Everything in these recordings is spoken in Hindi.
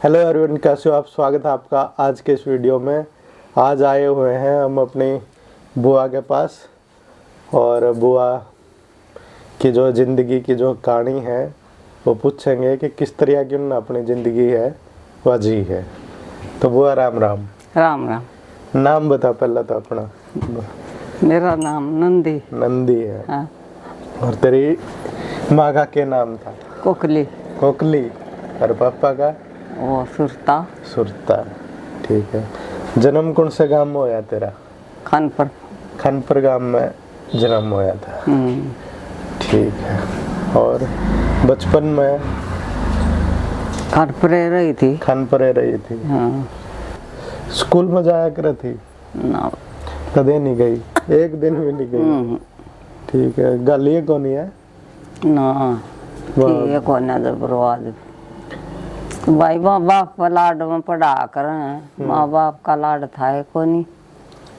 हेलो एवरीवन, कैसे हो आप। स्वागत है आपका आज के इस वीडियो में। आज आए हुए हैं हम अपनी बुआ के पास और बुआ की जो ज़िंदगी की जो कहानी है वो पूछेंगे कि किस तरह की उन्होंने अपनी ज़िंदगी है वह जी है। तो बुआ राम राम। राम राम। नाम बता पहला तो अपना। मेरा नाम नंदी। नंदी है। हाँ। और तेरी माँ का क्या नाम था? कोकली। कोकली। और पापा का? वो सुरता। सुरता। ठीक है। जन्म कौन से गांव में होया तेरा? खानपुर। खानपुर गांव में जन्म होया था। ठीक है। और बचपन में खानपुर रही थी। खानपुर रही थी। हाँ। स्कूल में जाया कर थी? ना, कदे नहीं गई? एक दिन भी नहीं गई? ठीक है। गालियाँ कौन है? ना ठीक है, कौन है बर्बाद भाई। माँ बाप का लाड में पढ़ा कर, माँ बाप का लाड था कोनी,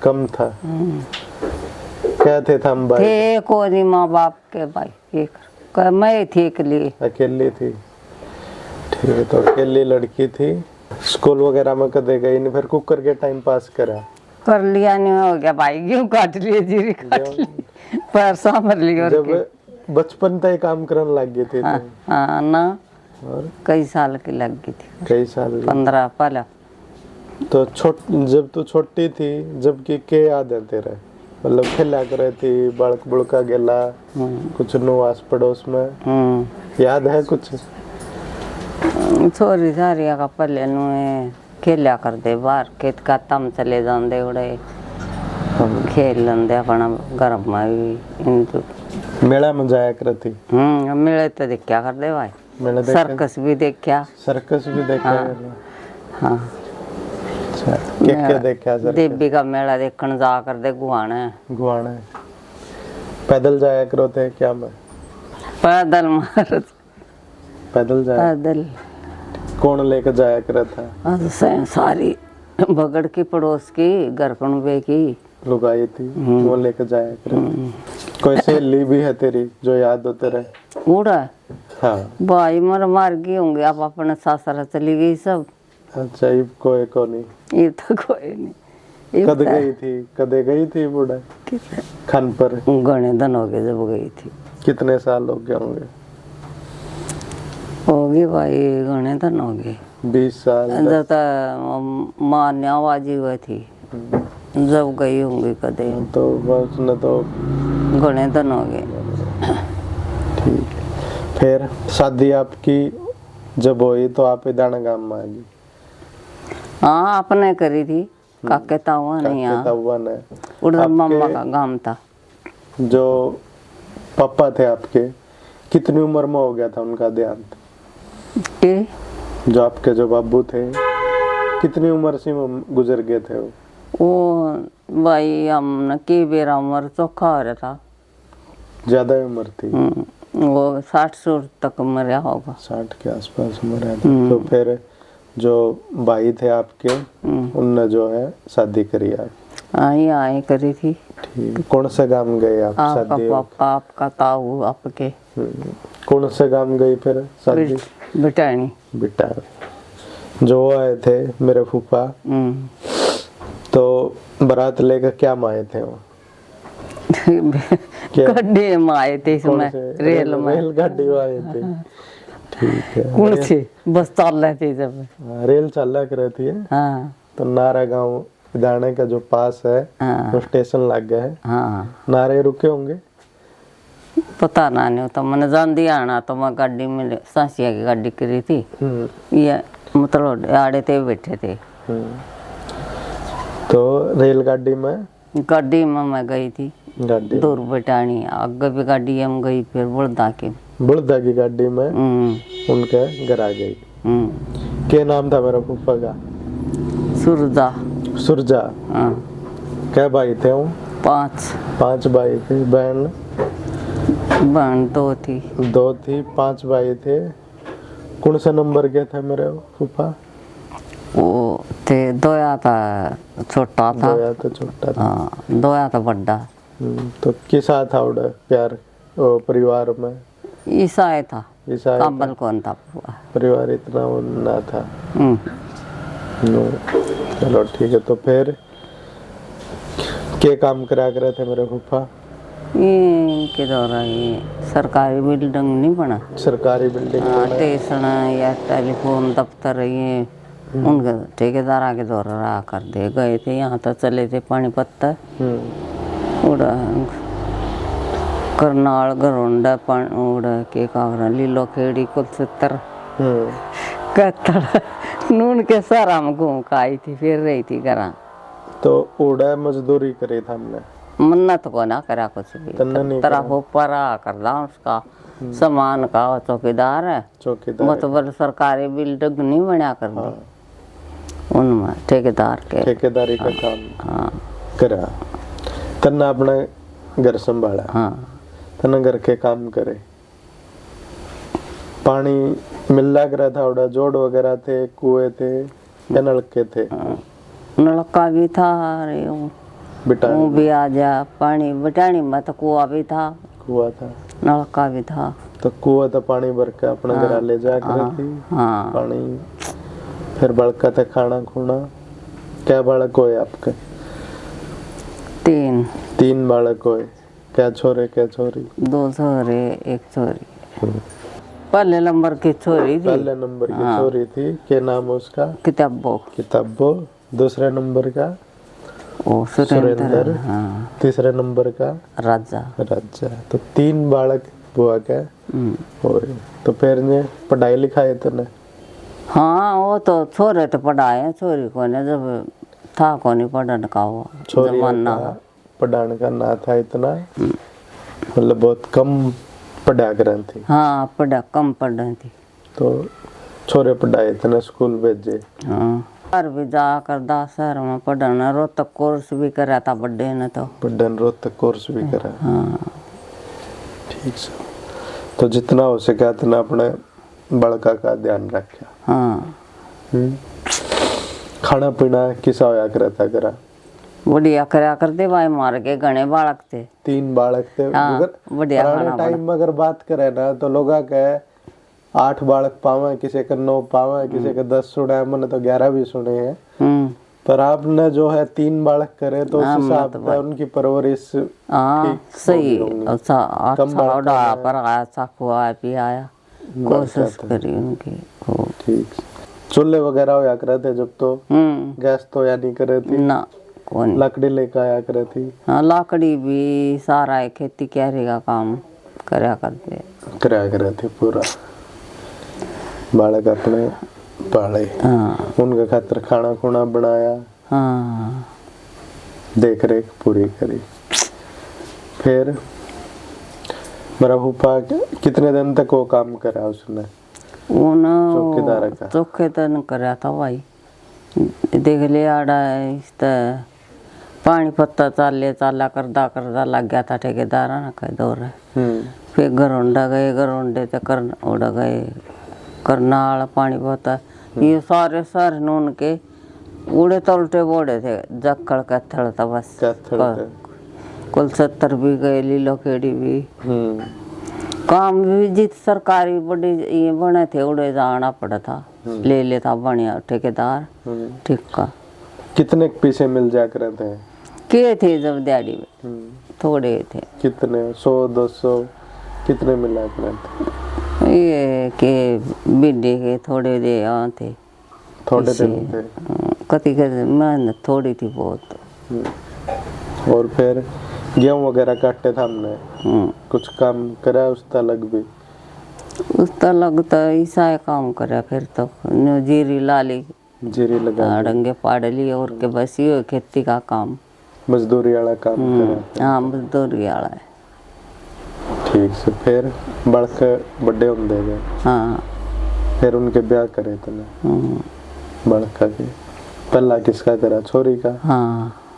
कम था। क्या थे हम भाई? थे कोनी माँ बाप के भाई। मैं थी अकेली थी। ठीक है। तो अकेली लड़की थी। स्कूल वगैरह में कदे गई नहीं? फिर कुकर के टाइम पास करा? कर लिया नहीं हो गया भाई, क्यों काट लिए जीरी काट ली, पैसा मर लिया। जब बचपन तक काम करने लग गए थे? हाँ ना। और कई साल की लग गई थी। कई साल? 15 पहले। तो जब तू छोटी थी, जब की के याद है तेरे? मतलब खेला करे थी, बड़क बुड़का गेला कुछ नु आस पड़ोस में याद है कुछ? छोरी सारिया का पहले नुए खेलिया कर दे बाहर, खेत का तम चले जाते उड़े खेल लेंदे अपना घर में भी। मेला में जाया कर थी? मेले तो देखा कर दे भाई। सर्कस भी देखा। सर्कस भी देखा? हाँ। अच्छा, क्या देखा? देवी का मेला देखने जा कर दे गुआने। गुआने पैदल जाया करो थे क्या? मैं पैदल मार पैदल जाया? पैदल। कौन लेकर जाया कर था? सारी बगड़ की पड़ोस की गरकणबे की लुगाई थी, वो लेकर जाया कर। कोई सहेली भी है तेरी जो याद हो तेरे? उड़ा? हाँ भाई मार गई होंगे, आप अपने सासरा चली गई सब। अच्छा, ये कोई को नहीं? ये तो कोई नहीं। कद गई थी? कदे गई थी बूढ़ा खानपुर? घने दिन हो गए जब गई थी। कितने साल हो गए होंगे? होगी भाई, घने दिन हो गए। 20 साल? जब तक माँ ने आवाजी हुई थी जब गई होंगी कदे। तो बस न तो घने दिन हो गए। ठीक है। फिर शादी आपकी जब हुई तो आप इदाना गांव में आ गई? हाँ, आपने करी थी। काके तावा नहीं उधर मामा का गांव था। जो पापा थे आपके, कितनी उम्र में हो गया था उनका देहांत? जो आपके जो बाबू थे कितनी उम्र से गुजर गए थे वो भाई हम की बेरा उम्र चौखा हो रहा था। ज्यादा उम्र थी? वो 60 तक मरा होगा। 60 के आसपास मरा था। तो फिर जो भाई थे आपके उनने जो है शादी करी आप? आई करी थी। ठीक। कौन से गांव गए आप शादी? आपका ताऊ आपके। कौन से गांव गई फिर शादी? बिटानी। बिटानी। जो आए थे मेरे फूफा, तो बारात लेकर क्या माए थे वो? गड्ढे में आए थे इसमें, रेल में। रेल गाड़ी में आए थे। ठीक है। कौन से बस चल रहे थे जब? रेल चल रही है। हाँ। तो नारा गांव विधाने का जो पास है वो स्टेशन लग गया है। हाँ। नारे रुके होंगे? पता ना नहीं, तो मैंने जान दिया ना। तो मैं गाड़ी में सासिया की गाड़ी करी थी। ये मतलब आड़े थे बैठे थे। तो रेलगाड़ी में? गाड़ी में मैं गई थी। गाड़ी दूर बिटानी आगे भी गाड़ी हम गई, फिर बुलदा की गाड़ी में उनके घर आ गई। क्या नाम था मेरा फूफा का? सुरजा। सुरजा। हाँ। क्या भाई थे वो? 5 भाई थे। बहन? बहन 2 थी। 2 थी। 5 भाई थे। कौन सा नंबर के थे मेरे फूफा? वो थे दोया था छोटा था। दोया तो छोटा था। हाँ, दोया था बड़ा। तो किसा था उड़ा प्यार परिवार में? ईसाई था। ऐसा है काबल कौन था बुआ। परिवार इतना वो ना था। हम्म। चलो ठीक है। तो फिर क्या काम करा करे थे मेरे फूफा? ये इनके द्वारा ये सरकारी बिल्डिंग नहीं बना, सरकारी बिल्डिंग स्टेशन या टेलीफोन दफ्तर ये उनके ठेकेदार के द्वारा रहा कर दे गए थे। यहाँ तक चले थे पानीपत तक, उड़ा करनाल गरोंडा उड़ा के कागरा लीलो खेड़ी कुल 70 कहता नून के सारा में घूम के आई थी, फिर रही थी घर। तो उड़ा मजदूरी करी था हमने, मन्नत को ना करा कुछ भी, तरफ ऊपर करदा उसका सामान का चौकीदार है। चौकीदार मतलब सरकारी बिल्डिंग नहीं बना कर दी। उनमें ठेकेदार के ठेकेदारी का काम करा। तन्ना अपना घर संभाला। तन्ना घर के काम करे। पानी मिला करा था, उड़ा जोड़ वगैरह थे, कुएं थे या नलके थे? नलका भी था, अरे वो भी आ जा पानी बटानी में तो कुआ भी था। कुआ था, नलका भी था। तो कुआ तो पानी भर के अपना घर ले जा कर थी पानी। फिर बड़का था खाना खुना। क्या बालक हो आपके? 3 बालक हो। क्या छोरे क्या छोरी? 2 छोरे 1 छोरी। पहले नंबर की छोरी थी। पहले नंबर की छोरी थी। क्या नाम है उसका? किताबो। दूसरे नंबर का सुरेंद्र। तीसरे नंबर का राजा। तो 3 बालक बुआ के। तो फिर ने पढ़ाई लिखाई तने? हाँ वो तो छोरे तो पढ़ाए, छोरी को ने जब था को नहीं पढ़ने का वो जमाना। पढ़ाने का ना था इतना, मतलब बहुत कम पढ़ा कर थी। हाँ कम पढ़ी थी। तो छोरे पढ़ाए थे स्कूल भेजे। घर भी जा कर 10 शहर में पढ़ना। रोहतक कोर्स भी करा था बड़े ने, तो बड़े रोहतक कोर्स भी करा। ठीक है। तो जितना हो सके उतना अपने बड़का का ध्यान रखा। खाना पीना किसा होया करता करा? बढ़िया करा करते भाई, मार के घने बालक थे। 3 बालक थे। बढ़िया खाना टाइम में अगर बात करे ना तो लोग के 8 बालक पावे, किसी के 9 पावे, किसी के 10 सुने हैं। मैंने तो 11 भी सुने हैं। पर आपने जो है 3 बालक करे तो उस हिसाब से उनकी परवरिश सही। पर आया खुआ पियाया, कोशिश करी उनकी। ठीक। चूल्हे वगैरह होया करे थे जब? तो गैस तो या नहीं करे थी ना? कौन लकड़ी लेकर आया करे थी? हाँ लकड़ी भी सारा खेती क्यारी का काम करा करे थे पूरा। बालक अपने पाले। उनके खातिर खाना खुना बनाया। देख रेख पूरी करी। फिर मेरा फूफा कितने दिन तक वो काम करा उसने? चौकीदार का चौकीदार करा था भाई। देख लिया पानी पत्ता चाला करदा लग गया था ठेकेदार ना कह दौर। फिर गरोंडा गए, गरोंडे तक उड़ गए करनाल पानी पत्ता। ये सारे सर नून के उड़े तो उल्टे बोड़े थे। जक्कड़ कैथल था बस। कुल 70 भी गए, लीलो खेड़ी भी। काम भी जित सरकारी बड़े ये बने थे उड़े जाना पड़ा था। ले लेता बढ़िया ठेकेदार ठीक का। कितने पैसे मिल जा कर थे? के थे जब दिहाड़ी में थोड़े थे। कितने 100 200 कितने मिला कर? ये के बिड्डे के थोड़े दे थे। थोड़े दिन थे। कति के मेहनत थोड़ी थी बहुत। और फिर गेहूं वगैरह काटते था हमने। कुछ काम करा उस तलक भी? उस तलक तो ऐसा काम करा। फिर तो जीरी लाली, जीरी लगा डंगे पाड़ लिए और के बस ये खेती का काम, मजदूरी वाला काम करा। हाँ मजदूरी वाला है। ठीक से फिर बड़के बड़े होंगे गए। फिर उनके ब्याह करे थे बड़का के। पहला किसका करा? छोरी का?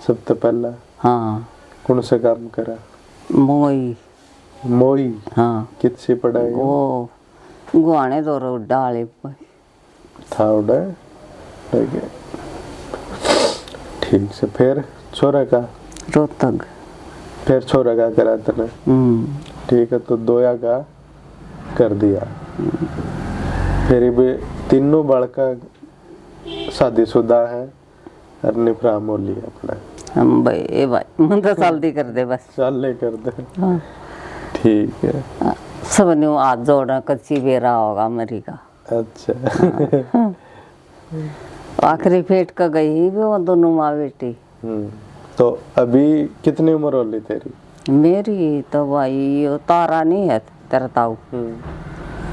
सबसे पहला कौन से काम करा? मोई। कितनी पढ़ाई? वो गुआने दो डाले था उड़ा। ठीक से फिर छोरा का? रोहतक। फिर छोरा का करा तने? ठीक है। तो दोया का कर दिया। फिर भी तीनों बालका शादीशुदा है और निफरा मोली अपना। हम भाई ए भाई मन तो जल्दी कर दे बस। चल कर दे। हाँ। ठीक है। सब न्यू हाथ जोड़ना कच्ची बेरा होगा मरी का। अच्छा। आखिरी फेट का गई ही वो दोनों माँ बेटी। तो अभी कितनी उम्र होली तेरी? मेरी तो भाई ये तारा नहीं है तेरा ताऊ।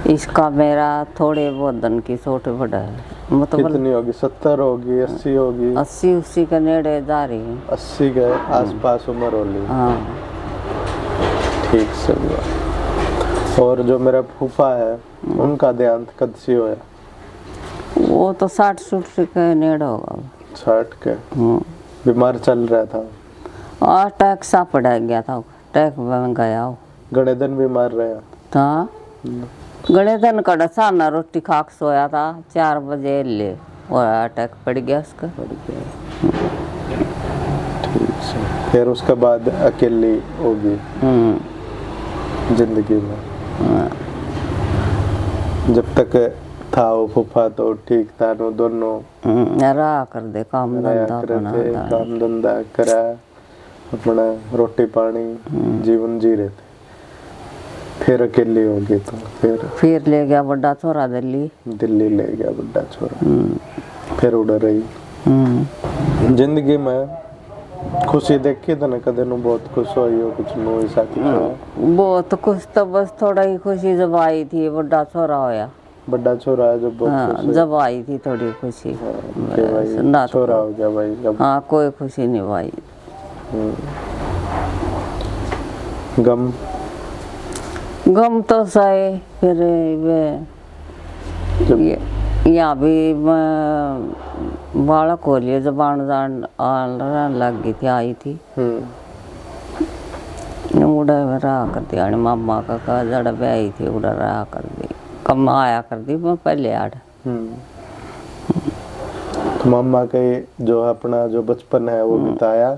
इसका मेरा थोड़े बहुत दिन की छोटे बड़ा है। मतलब कितनी होगी? 70 होगी, 80 होगी? 80 उसी के नेड़े जा रही है। 80 के आसपास उम्र होली। हाँ। ठीक से हुआ। और जो मेरा फूफा है उनका देहांत कब से होया? वो तो 60 के नेड़ होगा। 60 के। बीमार चल रहा था। अटैक सा पड़ गया था। अटैक में गया हो। गणे दिन बीमार रहा था। गणे दिन कड़ा साना रोटी खा के सोया था 4 बजे ले और अटैक पड़ गया उसका। ठीक से। फिर उसके बाद अकेली होगी जिंदगी में। जब तक था वो फूफा तो ठीक था, नो दोनों रहा कर दे काम धंधा करा, अपना रोटी पानी जीवन जी रहे थे। फिर अकेली हो गई तो फिर ले गया बड़ा छोरा दिल्ली ले गया बड़ा छोरा। फिर उड़ रही। जिंदगी में खुशी देखी तो ना कदे नु बहुत खुश हुई हो कुछ नो ऐसा कुछ? बहुत खुश तो बस थोड़ा ही खुशी जब आई थी बड़ा छोरा होया। बड़ा छोरा है जब बहुत खुश जब आई थी थोड़ी खुशी। भाई छोरा हो गया भाई अब। हाँ कोई खुशी नहीं भाई। गम तो सही। फिर यहाँ भी बालक हो लिया जबान जान लग गई थी आई थी। उड़ा रहा कर दिया मामा का जड़ा ब्याही थी उड़ा रहा कर दी कम आया कर दी मैं पहले आड़। तो मामा के जो अपना जो बचपन है वो बिताया।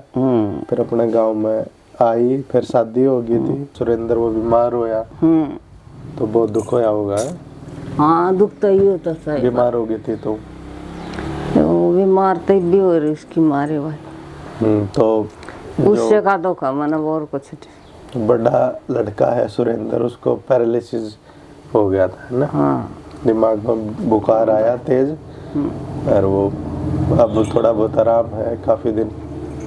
फिर अपने गांव में आई, फिर शादी हो गई थी। सुरेंद्र वो बीमार होया तो बहुत दुख होया होगा। हाँ दुख तो ही होता सही। बीमार हो गई थी तो बीमार तो भी हो रही उसकी मारे भाई। तो उससे का दुख है मैंने और कुछ नहीं। बड़ा लड़का है सुरेंद्र, उसको पैरालिसिस हो गया था ना। हाँ। दिमाग में बुखार आया तेज और वो अब थोड़ा बहुत आराम है, काफी दिन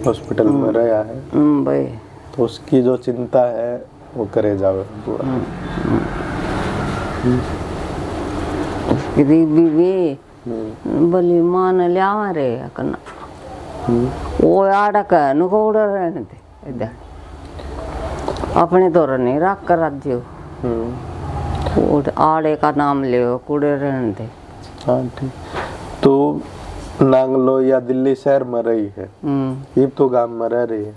हॉस्पिटल में रहा है। भाई तो उसकी जो चिंता है वो करे जावे पूरा। बीवी बली मान लिया रे कना वो आड़क नुको उड़ रहने थे इधर अपने दौर नहीं रख कर राज्य आड़े का नाम ले कूड़े रहने थे। हाँ ठीक। तो नांगलो या दिल्ली शहर में रही है, ये तो गांव में रह रही है,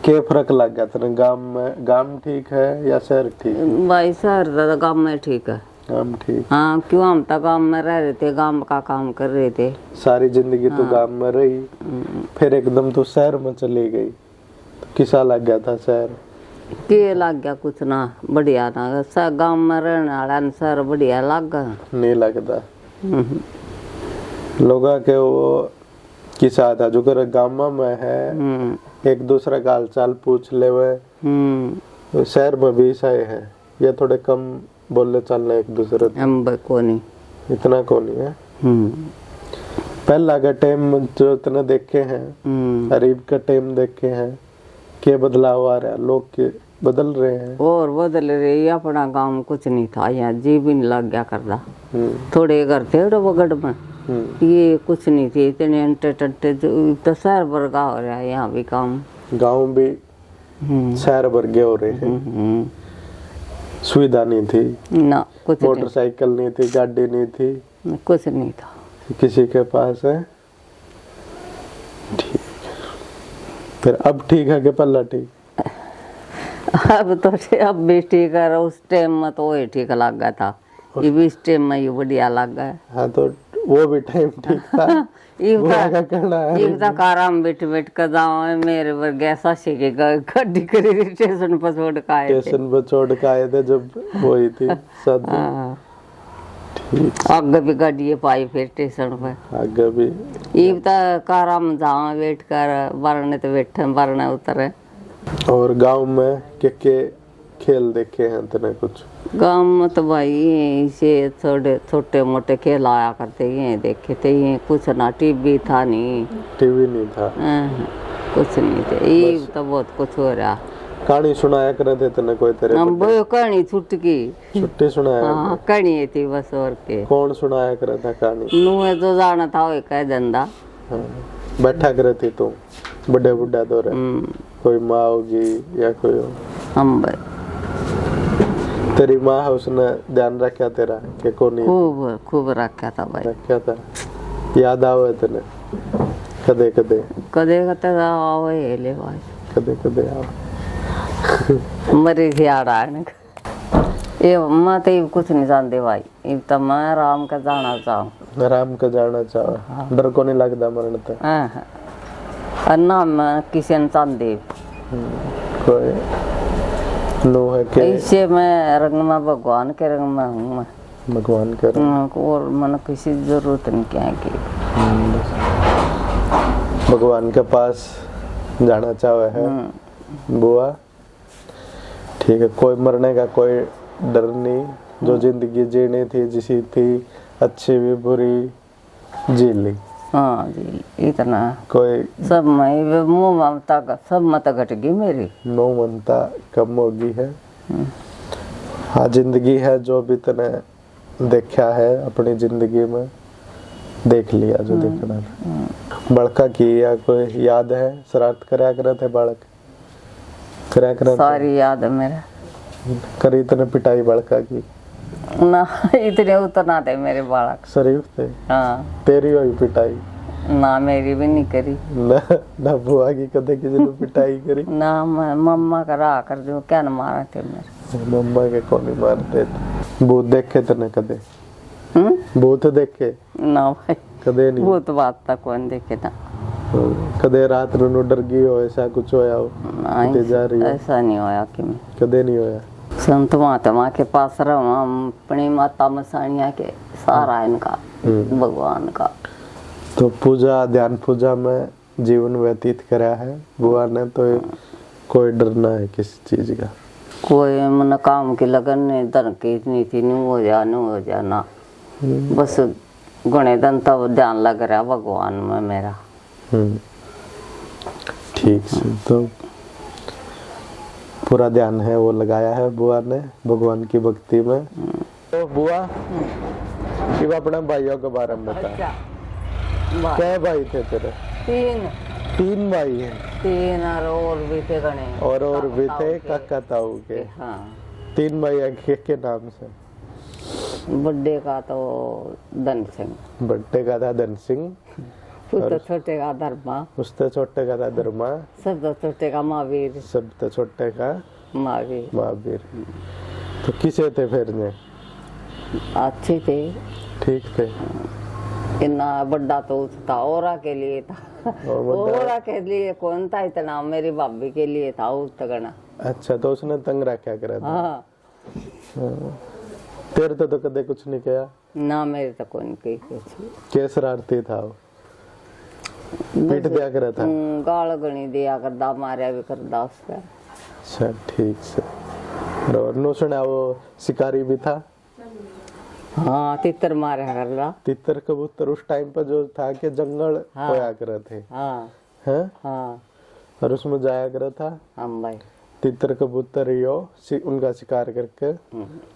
क्या फर्क लग गया तेरे गांव में? गांव ठीक है या शहर ठीक है? भाई शहर तो गांव में ठीक है। गांव ठीक। हाँ क्यों हम तो गांव में रह रहे थे, गांव का काम कर रहे थे सारी जिंदगी। तो गांव में रही फिर एकदम तो शहर में चली गई तो किसा लग गया था शहर? के लग गया कुछ ना बढ़िया ना सब गांव में रहने वाला शहर बढ़िया लग गया नहीं लगता। लोगों के वो किसा था जो कर गांव में है एक दूसरे का हालचाल पूछ ले वे। तो शहर में भी सही है, ये थोड़े कम बोलने चलना एक दूसरे को नहीं इतना को नहीं है। पहला का टाइम जो इतने देखे हैं, गरीब का टाइम देखे हैं, क्या बदलाव आ रहा है, लोग के बदल रहे हैं और बदल रहे हैं। अपना गांव कुछ नहीं था, यहाँ जी भी नहीं लग गया करदा। थोड़े घर थे बगड़ में, ये कुछ नहीं थे इतने अंटे टंटे तो शहर वर्गा हो रहा है यहाँ भी काम। गांव भी शहर वर्गे हो रहे हैं। सुविधा नहीं थी ना, कुछ मोटरसाइकिल नहीं थी, गाड़ी नहीं थी, कुछ नहीं था किसी के पास है। ठीक फिर अब ठीक है कि पहला ठीक? अब तो अब भी ठीक है, उस टाइम में तो वही ठीक लग गया था, ये भी इस टाइम में ये बढ़िया लग गया। हाँ तो वो भी टाइम ठीक था। आराम बैठ बैठ कर जाओ मेरे वर्गे सासी के गाड़ी करी स्टेशन पर छोड़ के आए थे। स्टेशन पर छोड़ के आए थे जब वही थी शादी। आगे भी गाड़ी पाई फिर स्टेशन पे आगे भी ईब तो कारा में जावा वेट कर वरने तो बैठे वरने उतरे। और गांव में के खेल देखे हैं तने कुछ? गांव में तो भाई से थोड़े छोटे मोटे खेल आया करते ये देखे थे, ये कुछ ना टीवी था नहीं, टीवी नहीं था, कुछ नहीं थे। ये तो बहुत कुछ हो रहा। कहानी सुनाया करे थे तने कोई तेरे? हम वो कहानी छुटकी छुट्टी सुनाया? हाँ कहानी थी बस और के। कौन सुनाया करे था कहानी? नूहे तो जाना था वो कह धंधा। हाँ। बैठा करे थी तू बड़े बुढ़ा दो कोई माँ होगी या कोई हो? हम भाई तेरी माँ है, उसने ध्यान रखा तेरा कि कौन? खूब खूब रखा था भाई। रखा था। याद आवे तने कदे कदे? कदे कदे आओ ये ले भाई, कदे कदे आओ। मरी थी आड़ाने ये मैं तो कुछ नहीं जानते भाई। ये तो मैं आराम का जाना चाहूँ। आराम का जाना चाहो? डर को नहीं लगता मरण तक? ना मैं किसी ने चाहते कोई लो है के ऐसे मैं रंग में भगवान के रंग में हूँ मैं। भगवान के रंग और मैंने किसी जरूरत नहीं क्या की। भगवान के पास जाना चाहे है बुआ? ठीक है, कोई मरने का कोई डर नहीं, जो जिंदगी जीनी थी जिसी थी अच्छी भी बुरी जी ली। हाँ जी इतना कोई सब मैं मुँह ममता का सब मत घट गई मेरी, नो ममता कम होगी है। हाँ जिंदगी है जो भी तने देखा है अपनी जिंदगी में, देख लिया जो देखना था। बड़का की या कोई याद है शरारत कराया करे थे बालक? कराया करे सारी याद है मेरा। करी तने पिटाई बड़का की? ना इतने उतना थे मेरे बालक शरीफ थे? हाँ। तेरी हुई पिटाई? ना मेरी भी नहीं करी। ना बुआ की कदे किसी ने पिटाई करी? ना मैं मम्मा का रहा कर जो क्या न मारे थे मेरे। मम्मा के कौन ही मारते थे? भूत देखे तने कदे? भूत देखे? ना भाई कदे नहीं? भूत बात तक कौन देखे ना। कदे रात नु डर गई हो ऐसा कुछ होया हो? जा रही हो? ऐसा नहीं होया कि मैं कदे नहीं होया? संत महात्मा के पास रहा अपनी माता मसानिया के सारा इनका भगवान का। तो पूजा ध्यान पूजा में जीवन व्यतीत करा है बुआ ने, तो कोई डर ना है किसी चीज का? कोई मन काम की लगन नहीं, धन की इतनी थी नहीं हो जा ना, बस गुणे धन तब ध्यान लग रहा भगवान में मेरा। ठीक है, तो पूरा ध्यान है वो लगाया है बुआ ने भगवान की भक्ति में। तो बुआ कि अपने भाइयों के बारे में बता। क्या भाई थे तेरे? तीन भाई हैं? तीन और भी थे गणे और भी थे काका ताऊ के? हाँ। तीन भाई के नाम से? बड़े का तो धन सिंह, बड़े का था धन सिंह, उससे छोटे का धर्मा, उससे छोटे का था धर्मा, सब छोटे का महावीर, सब तो छोटे का महावीर। तो किसे थे फिर ने? अच्छे थे, ठीक थे। इतना बड़ा तो था औरा के लिए था, औरा के लिए कौन था इतना, मेरी भाभी के लिए था उस तगना। अच्छा, तो उसने तंग रखा करा था? हाँ। तेरे तो कदे कुछ नहीं किया ना, मेरे तो कोई नहीं कुछ। क्या शरारती था वो? पीट दिया करा था? गाल गणी दिया करदा, मारा भी करदा उसका। अच्छा ठीक से। और नो सुना वो शिकारी भी था? हाँ, तितर मारा करदा। तितर कबूतर उस टाइम पर जो था कि जंगल होया करे थे। हाँ हाँ। और उसमें जाया करा था हम भाई तितर कबूतर यो उनका शिकार करके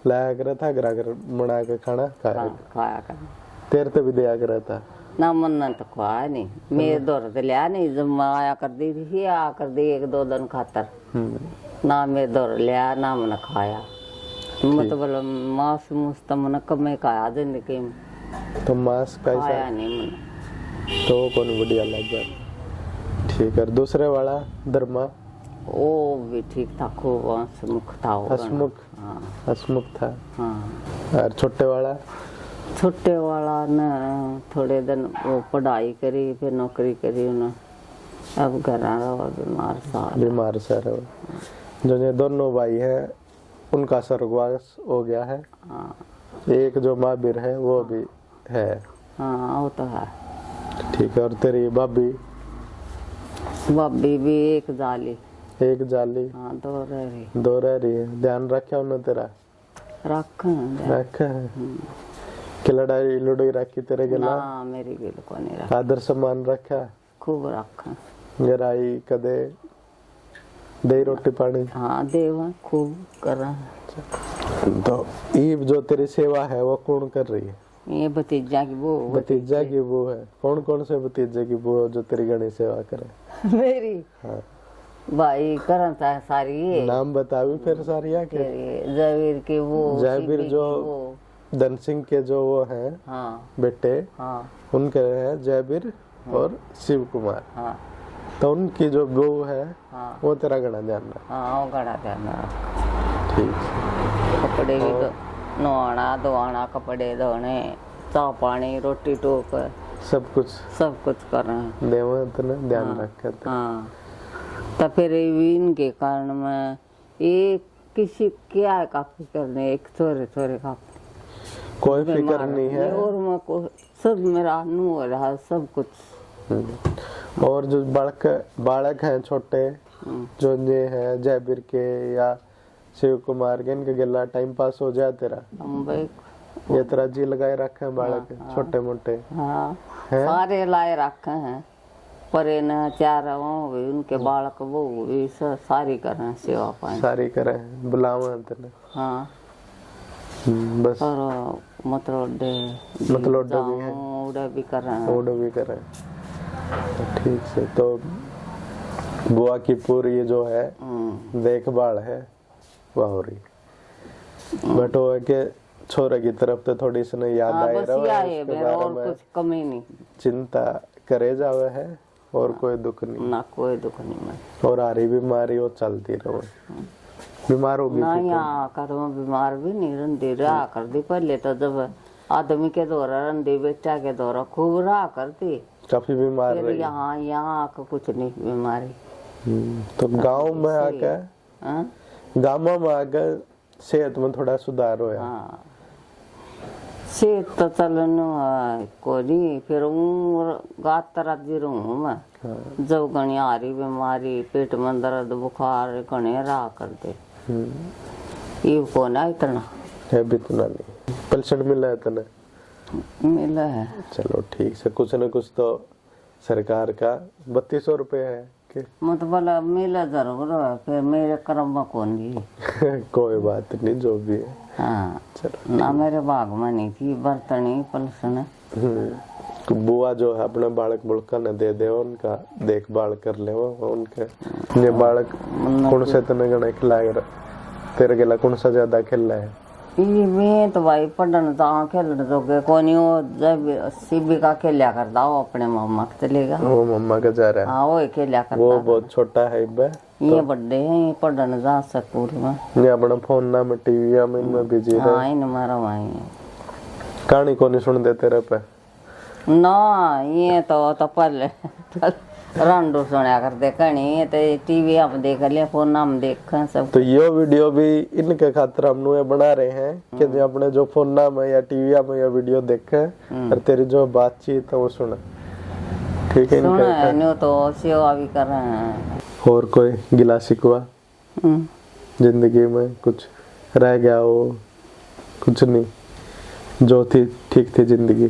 लाया करा था, घर बना के खाना खाया कर। तेरे तो भी दिया करा था ना? मन तो खाया नहीं, मेरे दौर से लिया नहीं, जब मैं आया कर दी थी आ कर दी एक दो दिन खातर, ना मेरे दौर लिया ना मैंने खाया। मतलब मांस मूस तो मैंने कम खाया जिंदगी में, तो मांस खाया नहीं मैंने। तो कौन बढ़िया लगा? ठीक है। दूसरे वाला धर्मा? वो भी ठीक था, खूब हंसमुख था। हंसमुख था। हाँ। और छोटे वाला? छोटे वाला ने थोड़े दिन वो पढ़ाई करी, फिर नौकरी करी उन्हें, अब घर बीमार सा रहा। जो ये दोनों भाई हैं उनका स्वर्गवास हो गया है। हाँ। एक जो महावीर है वो भी है। हाँ वो तो है। ठीक है। और तेरी भाभी? भाभी भी एक जाली। एक जाली? हाँ दो रही। दो रह रही है। ध्यान रखा उन्होंने तेरा? रखा है कि लड़ाई लुड़ाई रखी तेरे गला? ना मेरी गिल को नहीं रखा। आदर सम्मान रखा? खूब रखा। गराई कदे दे रोटी पानी? हाँ देवा खूब करा। तो ये जो तेरी सेवा है वो कौन कर रही है? ये भतीजा की वो। भतीजा की वो है। कौन कौन से भतीजे की वो जो तेरी घनी सेवा करे? मेरी? हाँ। भाई करता है सारी। ये नाम बतावी फिर सारी के? जयवीर की वो। जयवीर जो धन सिंह के जो वो हैं। हाँ बेटे। हाँ उनके हैं जयवीर और शिव कुमार। हाँ तो उनकी जो बहू है हाँ वो तेरा घना ध्यान रख। हाँ वो गड़ा ध्यान रख। ठीक। कपड़े भी नहाना धोना, कपड़े धोने, चाह पानी, रोटी टोक सब कुछ कर रहे हैं। देवा इतना ध्यान रखा। हाँ तो फिर इनके कारण में ये किसी क्या है काफी करने एक थोड़े थोड़े काफी कोई फिक्र नहीं है। और मैं को सब मेरा नू हो रहा सब कुछ। और जो बालक हैं छोटे जो ये है जयवीर के या शिव कुमार के, इनके गला टाइम पास हो जाए तेरा? ये तेरा जी लगाए रखे हैं बालक? छोटे मोटे? हाँ सारे लाए रखे हैं पर न चार उनके बालक वो भी सारी करें सेवा पानी। सारी करें बुलावा तेने? हाँ बस। और मतलब भी है? उड़े भी कर रहे हैं। उड़े भी कर रहे हैं। तो ठीक से तो बुआ की पूरी जो है देखभाल है वह हो रही। बट वो है कि छोरे की तरफ तो थोड़ी सी नहीं याद आई रहा और कुछ कमी नहीं। चिंता करे जावे है और कोई दुख नहीं। ना कोई दुख नहीं मैं। और आ रही बीमारी वो चलती रहो। बीमार होगी ना यहाँ कर बीमार भी नहीं रंदी रहा कर दी। पहले तो जब आदमी के दौरा रंदी बेटा के दौरा खूब रहा करती। काफी बीमार रही। यहाँ आकर कुछ नहीं बीमारी। तो गांव में आकर सेहत में थोड़ा सुधार होया? हाँ सेहत तो चलन को नहीं। फिर गात जी रहूँ मैं। जब घनी आ रही बीमारी पेट में दर्द बुखार घने रहा कर दे। ये को ना इतना है भी इतना नहीं। पेंशन मिला है इतना? मिला है। चलो ठीक से कुछ न कुछ तो सरकार का 3200 रुपये है कि मतलब मिला जरूर है। फिर मेरे कर्म में कौन नहीं। कोई बात नहीं जो भी है। हाँ चलो ना मेरे बाग में नहीं थी बर्तनी पलसन। बुआ जो है अपने बालक बुड़का न दे दे उनका देखभाल कर ले उनके। ये बालक कौन से तने गणे खिलाए तेरे गला कौन सा ज्यादा खेल है? ये मैं तो भाई पढ़न तो खेलने जोगे कोनी। वो जब सीबी का खेलिया करता वो अपने मम्मा के चलेगा। वो मम्मा का जा रहा है? हाँ वो खेलिया करता। वो बहुत छोटा है ये बड़े हैं ये पढ़न जा स्कूल में। ये अपना फोन ना में टीवी में इनमें बिजी रहे। हाँ इन मारा भाई कहानी कोनी सुन दे तेरे पे? ना ये तो पहले रंडू सुना करते कहानी तो टीवी आप देख लिया फोन हम देख सब। तो ये वीडियो भी इनके खातिर हम बना रहे हैं कि जो अपने जो फोन में या टीवी में या वीडियो देखे और तेरी जो बातचीत है वो सुने। ठीक है? सुना तो सेवा भी कर रहे हैं। और कोई गिला शिकवा जिंदगी में कुछ रह गया हो? कुछ नहीं जो थी ठीक थी जिंदगी?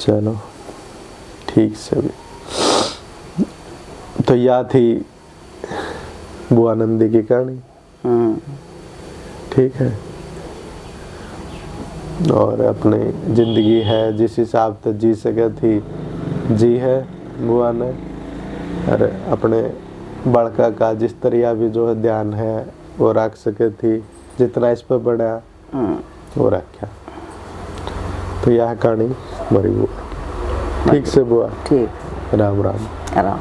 चलो ठीक से भी तो यह थी बुआ नंदी की कहानी। ठीक है। और अपनी जिंदगी है जिस हिसाब से जी सके थी जी है बुआ ने। और अपने बड़का का जिस तरह भी जो है ध्यान है वो रख सके थी जितना इस पर बढ़ा वो रखा। तो यह कहानी मरी बुआ। ठीक से बुआ? ठीक। राम राम। राम।